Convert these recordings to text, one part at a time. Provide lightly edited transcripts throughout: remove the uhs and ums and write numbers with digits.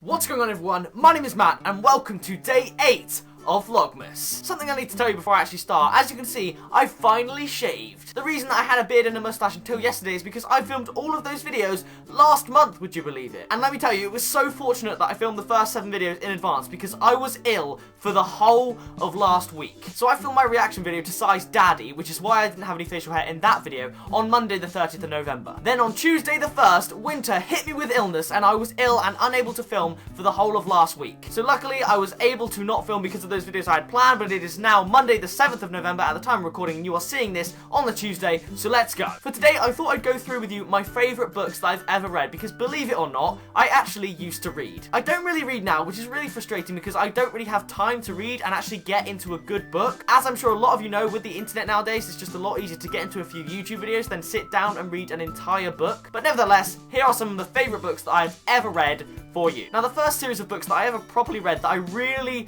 What's going on, everyone? My name is Matt and welcome to day 8 of Vlogmas. Something I need to tell you before I actually start. As you can see, I finally shaved. The reason I had a beard and a mustache until yesterday is because I filmed all of those videos last month, would you believe it? And let me tell you, it was so fortunate that I filmed the first 7 videos in advance because I was ill for the whole of last week. So I filmed my reaction video to Size Daddy, which is why I didn't have any facial hair in that video, on Monday the 30th of November. Then on Tuesday the 1st, winter hit me with illness and I was ill and unable to film for the whole of last week. So luckily I was able to not film because of those videos I had planned, but it is now Monday the 7th of November at the time of recording, and you are seeing this on the Tuesday, so let's go. For today, I thought I'd go through with you my favourite books that I've ever read, because believe it or not, I actually used to read. I don't really read now, which is really frustrating because I don't really have time to read and actually get into a good book. As I'm sure a lot of you know, with the internet nowadays, it's just a lot easier to get into a few YouTube videos than sit down and read an entire book. But nevertheless, here are some of the favourite books that I've ever read for you. Now, the first series of books that I ever properly read that I really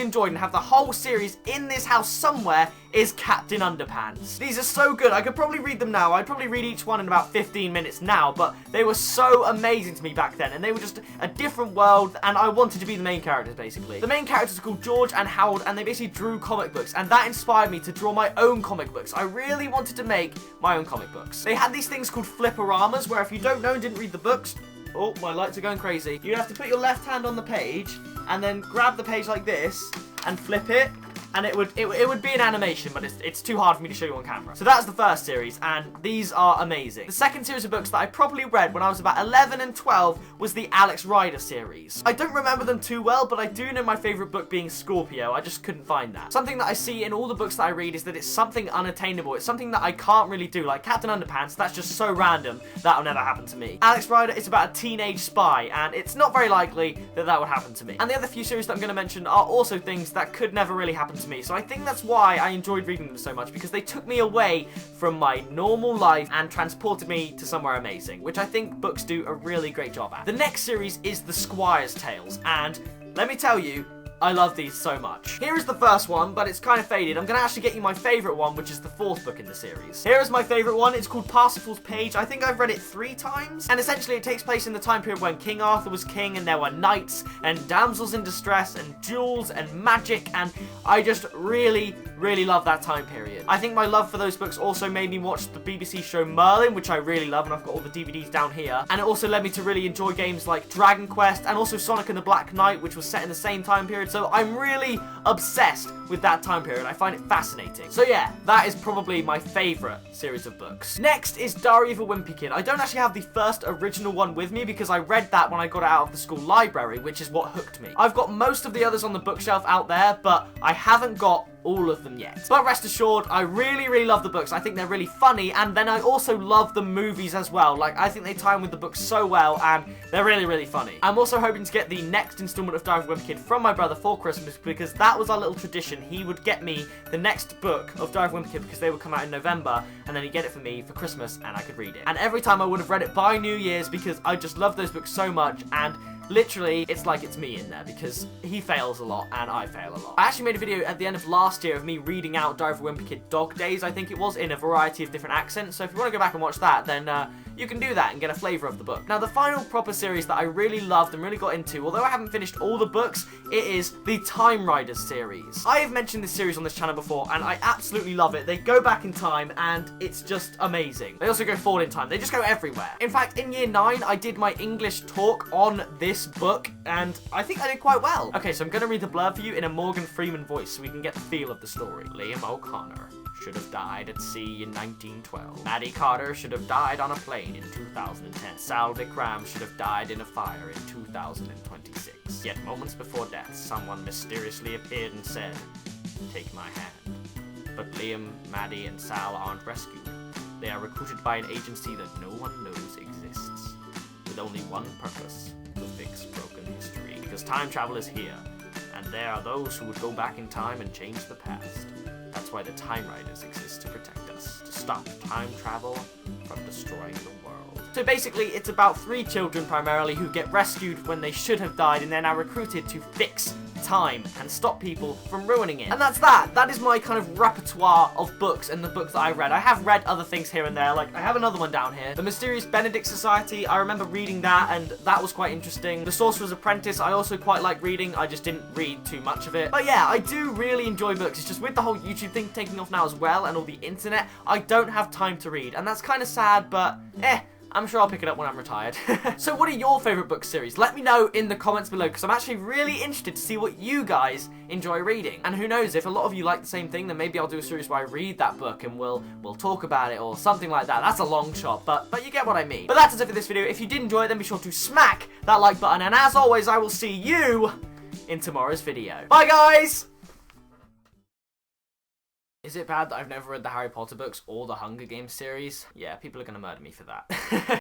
enjoyed and have the whole series in this house somewhere is Captain Underpants. These are so good. I could probably read them now. I'd probably read each one in about 15 minutes now, but they were so amazing to me back then, and they were just a different world, and I wanted to be the main characters, basically. The main characters are called George and Harold, and they basically drew comic books, and that inspired me to draw my own comic books. I really wanted to make my own comic books. They had these things called fliporamas, where if you don't know and didn't read the books, oh, my lights are going crazy. You have to put your left hand on the page and then grab the page like this and flip it. And it would be an animation, but it's too hard for me to show you on camera. So that's the first series, and these are amazing. The second series of books that I probably read when I was about 11 and 12 was the Alex Rider series. I don't remember them too well, but I do know my favourite book being Scorpio. I just couldn't find that. Something that I see in all the books that I read is that it's something unattainable. It's something that I can't really do. Like Captain Underpants, that's just so random, that'll never happen to me. Alex Rider is about a teenage spy, and it's not very likely that that would happen to me. And the other few series that I'm going to mention are also things that could never really happen to me. So I think that's why I enjoyed reading them so much, because they took me away from my normal life and transported me to somewhere amazing, which I think books do a really great job at. The next series is the Squires Tales, and let me tell you, I love these so much. Here is the first one, but it's kind of faded. I'm going to actually get you my favourite one, which is the 4th book in the series. Here is my favourite one. It's called Parsifal's Page. I think I've read it 3 times. And essentially it takes place in the time period when King Arthur was king, and there were knights and damsels in distress and jewels and magic, and I just really love that time period. I think my love for those books also made me watch the BBC show Merlin, which I really love, and I've got all the DVDs down here. And it also led me to really enjoy games like Dragon Quest and also Sonic and the Black Knight, which was set in the same time period. So I'm really obsessed with that time period. I find it fascinating. So yeah, that is probably my favourite series of books. Next is Diary of a Wimpy Kid. I don't actually have the first original one with me because I read that when I got it out of the school library, which is what hooked me. I've got most of the others on the bookshelf out there, but I haven't got all of them yet. But rest assured, I really love the books. I think they're really funny, and then I also love the movies as well. Like, I think they tie in with the books so well, and they're really funny. I'm also hoping to get the next installment of Diary of a Wimpy Kid from my brother for Christmas, because that was our little tradition. He would get me the next book of Diary of a Wimpy Kid because they would come out in November, and then he'd get it for me for Christmas, and I could read it. And every time I would have read it by New Year's because I just love those books so much, and literally, it's like it's me in there because he fails a lot and I fail a lot. I actually made a video at the end of last year of me reading out Diary of a Wimpy Kid Dog Days, I think it was, in a variety of different accents. So if you want to go back and watch that, then you can do that and get a flavour of the book. Now, the final proper series that I really loved and really got into, although I haven't finished all the books, it is the Time Riders series. I have mentioned this series on this channel before, and I absolutely love it. They go back in time, and it's just amazing. They also go forward in time. They just go everywhere. In fact, in year 9, I did my English talk on this book, and I think I did quite well. Okay, so I'm going to read the blurb for you in a Morgan Freeman voice so we can get the feel of the story. Liam O'Connor should have died at sea in 1912. Maddie Carter should have died on a plane in 2010. Sal Vikram should have died in a fire in 2026. Yet moments before death, someone mysteriously appeared and said, "Take my hand." But Liam, Maddie, and Sal aren't rescued. They are recruited by an agency that no one knows exists, with only one purpose: to fix broken history. Because time travel is here, and there are those who would go back in time and change the past. That's why the Time Riders exist, to protect us, to stop time travel from destroying the world. world. So basically, it's about 3 children primarily who get rescued when they should have died and they're now recruited to fix time and stop people from ruining it. And that's that. That is my kind of repertoire of books and the books that I read. I have read other things here and there, like I have another one down here, The Mysterious Benedict Society. I remember reading that and that was quite interesting. The Sorcerer's Apprentice, I also quite like reading. I just didn't read too much of it. But yeah, I do really enjoy books. It's just with the whole YouTube thing taking off now as well and all the internet, I don't have time to read. And that's kind of sad, but I'm sure I'll pick it up when I'm retired. So what are your favourite book series? Let me know in the comments below, because I'm actually really interested to see what you guys enjoy reading. And who knows, if a lot of you like the same thing, then maybe I'll do a series where I read that book and we'll talk about it or something like that. That's a long shot, but you get what I mean. But that's it for this video. If you did enjoy it, then be sure to smack that like button. And as always, I will see you in tomorrow's video. Bye, guys! Is it bad that I've never read the Harry Potter books or the Hunger Games series? Yeah, people are gonna murder me for that.